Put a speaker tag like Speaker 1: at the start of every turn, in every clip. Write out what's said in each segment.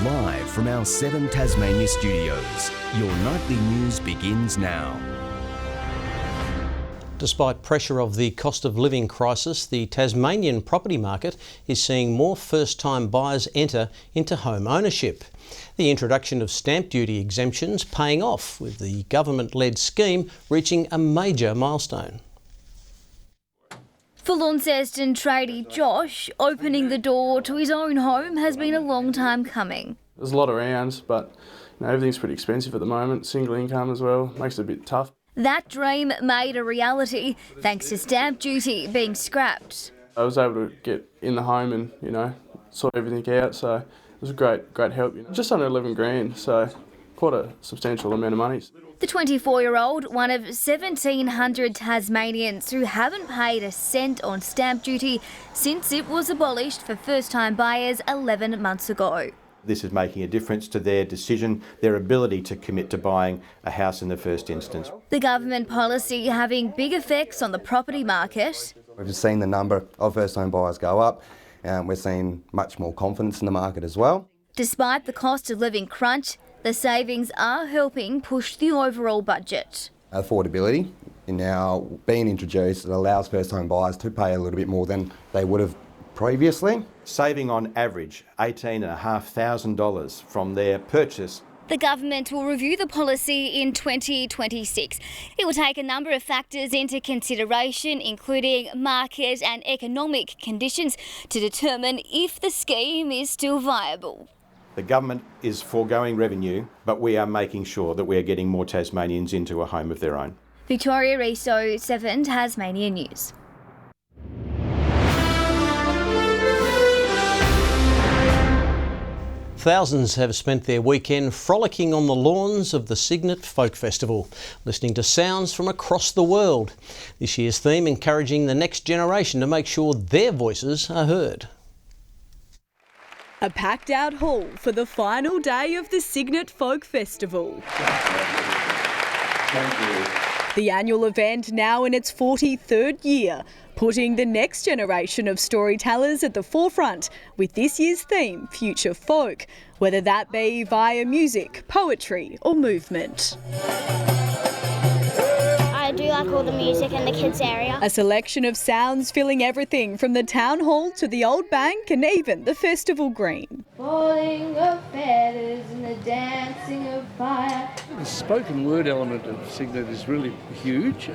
Speaker 1: Live from our 7 Tasmania studios, your nightly news begins now.
Speaker 2: Despite pressure of the cost of living crisis, the Tasmanian property market is seeing more first-time buyers enter into home ownership. The introduction of stamp duty exemptions paying off, with the government-led scheme reaching a major milestone.
Speaker 3: For Launceston tradie Josh, opening the door to his own home has been a long time coming.
Speaker 4: There's a lot around, but everything's pretty expensive at the moment. Single income as well, makes it a bit tough.
Speaker 3: That dream made a reality thanks to stamp duty being scrapped.
Speaker 4: I was able to get in the home and, sort everything out, so it was a great help. Just under 11 grand, so quite a substantial amount of money.
Speaker 3: The 24-year-old, one of 1,700 Tasmanians who haven't paid a cent on stamp duty since it was abolished for first-time buyers 11 months ago.
Speaker 5: This is making a difference to their decision, their ability to commit to buying a house in the first instance.
Speaker 3: The government policy having big effects on the property market.
Speaker 6: We've just seen the number of first-home buyers go up, and we're seeing much more confidence in the market as well.
Speaker 3: Despite the cost of living crunch, the savings are helping push the overall budget.
Speaker 6: Affordability is now being introduced. It allows first-home buyers to pay a little bit more than they would have previously.
Speaker 5: Saving on average $18,500 from their purchase.
Speaker 3: The government will review the policy in 2026. It will take a number of factors into consideration, including market and economic conditions, to determine if the scheme is still viable.
Speaker 5: The government is foregoing revenue, but we are making sure that we are getting more Tasmanians into a home of their own.
Speaker 3: Victoria Riso, 7 Tasmania News.
Speaker 2: Thousands have spent their weekend frolicking on the lawns of the Cygnet Folk Festival, listening to sounds from across the world. This year's theme encouraging the next generation to make sure their voices are heard.
Speaker 7: A packed out hall for the final day of the Cygnet Folk Festival. The annual event now in its 43rd year, putting the next generation of storytellers at the forefront with this year's theme, Future Folk, whether that be via music, poetry or movement.
Speaker 8: I do like all the music in the kids area.
Speaker 7: A selection of sounds filling everything from the town hall to the old bank and even the festival green.
Speaker 9: Falling of feathers and the dancing of fire.
Speaker 10: The spoken word element of Cygnet is really huge.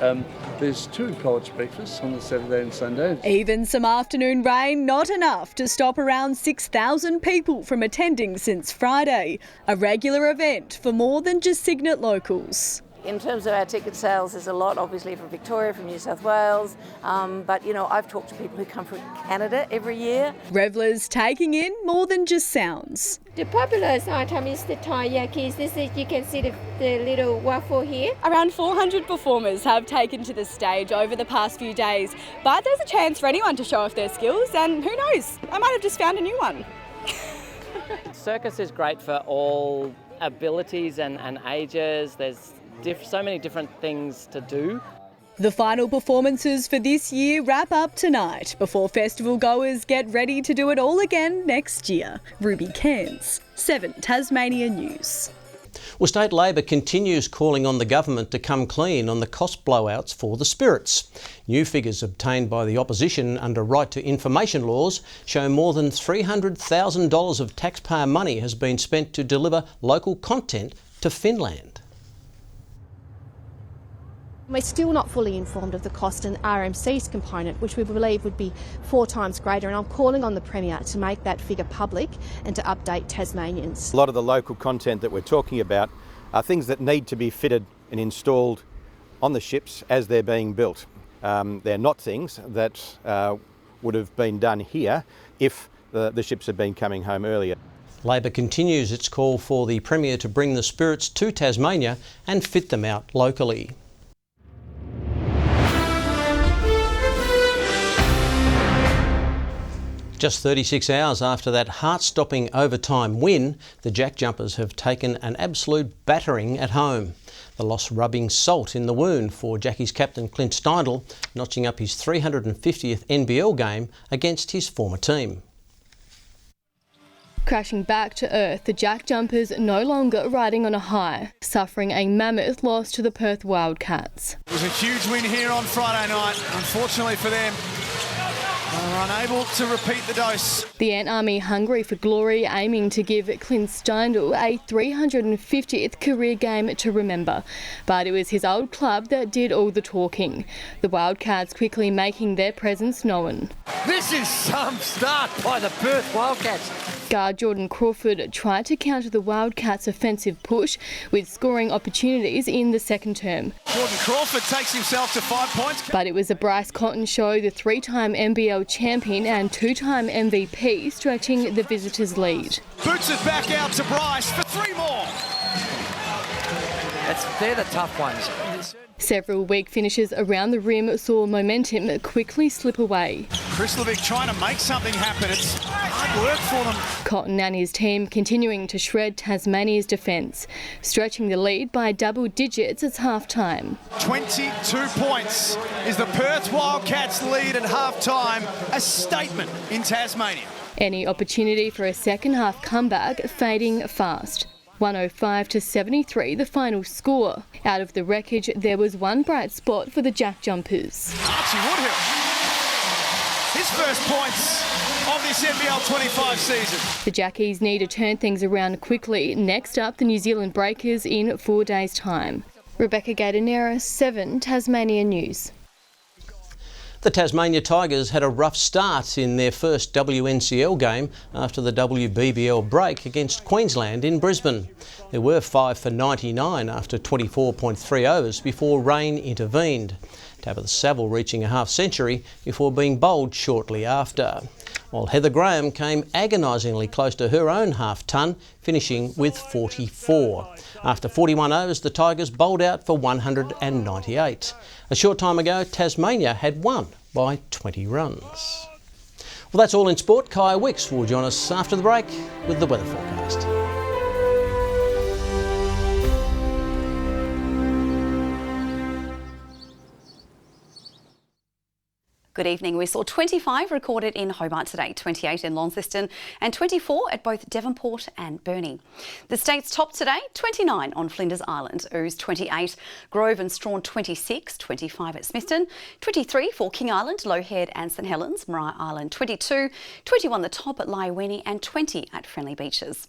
Speaker 10: There's 2 poets' breakfasts on the Saturday and Sunday.
Speaker 7: Even some afternoon rain, not enough to stop around 6,000 people from attending since Friday. A regular event for more than just Cygnet locals.
Speaker 11: In terms of our ticket sales, there's a lot obviously from Victoria, from New South Wales, but I've talked to people who come from Canada every year.
Speaker 7: Revellers taking in more than just sounds.
Speaker 9: The popular item is the taiyakis. You can see the little waffle here.
Speaker 7: Around 400 performers have taken to the stage over the past few days, but there's a chance for anyone to show off their skills, and who knows, I might have just found a new one.
Speaker 12: Circus is great for all abilities and ages. There's so many different things to do.
Speaker 7: The final performances for this year wrap up tonight before festival goers get ready to do it all again next year. Ruby Cairns, 7 Tasmania News.
Speaker 2: Well, State Labor continues calling on the government to come clean on the cost blowouts for the spirits. New figures obtained by the opposition under right to information laws show more than $300,000 of taxpayer money has been spent to deliver local content to Finland.
Speaker 13: We're still not fully informed of the cost and RMC's component, which we believe would be 4 times greater, and I'm calling on the Premier to make that figure public and to update Tasmanians.
Speaker 5: A lot of the local content that we're talking about are things that need to be fitted and installed on the ships as they're being built. They're not things that would have been done here if the ships had been coming home earlier.
Speaker 2: Labor continues its call for the Premier to bring the spirits to Tasmania and fit them out locally. Just 36 hours after that heart-stopping overtime win, the Jack Jumpers have taken an absolute battering at home. The loss rubbing salt in the wound for Jackies captain Clint Steindl, notching up his 350th NBL game against his former team.
Speaker 14: Crashing back to earth, the Jack Jumpers no longer riding on a high, suffering a mammoth loss to the Perth Wildcats.
Speaker 15: It was a huge win here on Friday night. Unfortunately for them, they were unable to repeat the dose.
Speaker 14: The Ant Army hungry for glory, aiming to give Clint Steindl a 350th career game to remember. But it was his old club that did all the talking. The Wildcats quickly making their presence known.
Speaker 16: This is some start by the Perth Wildcats.
Speaker 14: Guard Jordan Crawford tried to counter the Wildcats' offensive push with scoring opportunities in the second term.
Speaker 15: Jordan Crawford takes himself to 5 points.
Speaker 14: But it was a Bryce Cotton show, the three-time NBL champion and two-time MVP, stretching the visitors' lead.
Speaker 15: Boots it back out to Bryce for 3 more.
Speaker 16: They're the tough ones.
Speaker 14: Several weak finishes around the rim saw momentum quickly slip away.
Speaker 15: Krislovic trying to make something happen. It's hard work for them.
Speaker 14: Cotton and his team continuing to shred Tasmania's defence, stretching the lead by double digits at half-time.
Speaker 15: 22 points is the Perth Wildcats' lead at half-time, a statement in Tasmania.
Speaker 14: Any opportunity for a second-half comeback fading fast. 105-73 the final score. Out of the wreckage, there was one bright spot for the Jack Jumpers.
Speaker 15: Archie Woodhill, his first points of this NBL 25 season.
Speaker 14: The Jackies need to turn things around quickly. Next up, the New Zealand Breakers in 4 days' time. Rebecca Gaitanera, 7 Tasmania News.
Speaker 2: The Tasmania Tigers had a rough start in their first WNCL game after the WBBL break against Queensland in Brisbane. They were 5 for 99 after 24.3 overs before rain intervened. Tabitha Saville reaching a half-century before being bowled shortly after. While Heather Graham came agonisingly close to her own half-ton, finishing with 44. After 41 overs, the Tigers bowled out for 198. A short time ago, Tasmania had won by 20 runs. Well, that's all in sport. Kaya Wicks will join us after the break with the weather forecast.
Speaker 17: Good evening. We saw 25 recorded in Hobart today, 28 in Launceston and 24 at both Devonport and Burnie. The state's top today, 29 on Flinders Island, Ouse 28, Grove and Strawn 26, 25 at Smithton, 23 for King Island, Lowhead and St Helens, Maria Island 22, 21 the top at Lyweenie and 20 at Friendly Beaches.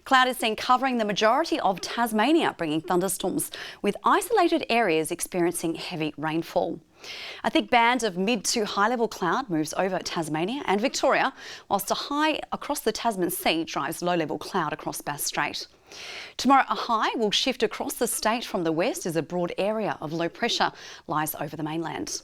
Speaker 17: Cloud is seen covering the majority of Tasmania, bringing thunderstorms, with isolated areas experiencing heavy rainfall. A thick band of mid to high level cloud moves over Tasmania and Victoria, whilst a high across the Tasman Sea drives low level cloud across Bass Strait. Tomorrow a high will shift across the state from the west as a broad area of low pressure lies over the mainland.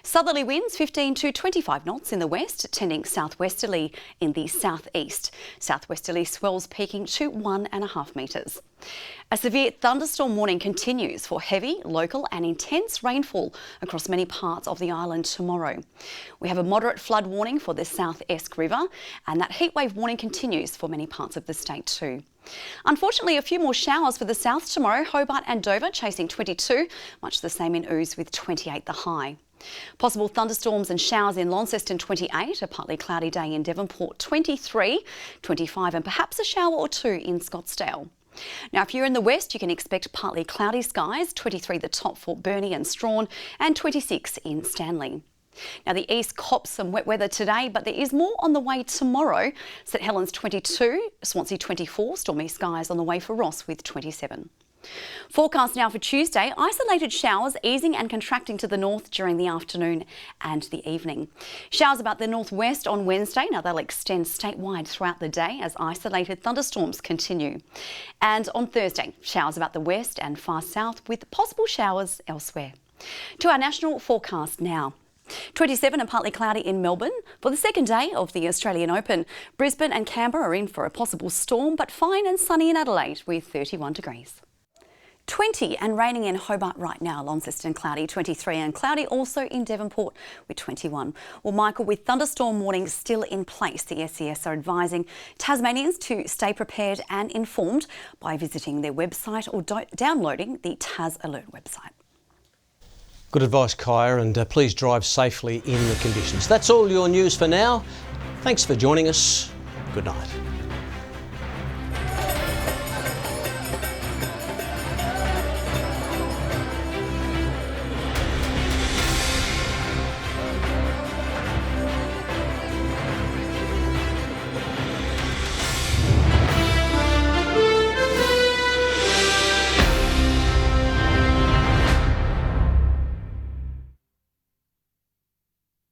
Speaker 17: Southerly winds 15 to 25 knots in the west, tending southwesterly in the southeast. Southwesterly swells peaking to 1.5 metres. A severe thunderstorm warning continues for heavy, local and intense rainfall across many parts of the island tomorrow. We have a moderate flood warning for the South Esk River, and that heatwave warning continues for many parts of the state too. Unfortunately, a few more showers for the south tomorrow, Hobart and Dover chasing 22, much the same in Ouse with 28 the high. Possible thunderstorms and showers in Launceston 28, a partly cloudy day in Devonport 23, 25 and perhaps a shower or two in Scottsdale. Now, if you're in the west, you can expect partly cloudy skies, 23 the top for Burnie and Strawn and 26 in Stanley. Now, the east cops some wet weather today, but there is more on the way tomorrow. St Helens 22, Swansea 24, stormy skies on the way for Ross with 27. Forecast now for Tuesday, isolated showers easing and contracting to the north during the afternoon and the evening. Showers about the northwest on Wednesday. Now they'll extend statewide throughout the day as isolated thunderstorms continue. And on Thursday, showers about the west and far south with possible showers elsewhere. To our national forecast now. 27 and partly cloudy in Melbourne. For the second day of the Australian Open, Brisbane and Canberra are in for a possible storm, but fine and sunny in Adelaide with 31 degrees. 20 and raining in Hobart right now, Launceston cloudy, 23 and cloudy also in Devonport with 21. Well, Michael, with thunderstorm warnings still in place, the SES are advising Tasmanians to stay prepared and informed by visiting their website or downloading the Tas Alert website.
Speaker 2: Good advice, Kaya, and please drive safely in the conditions. That's all your news for now. Thanks for joining us. Good night.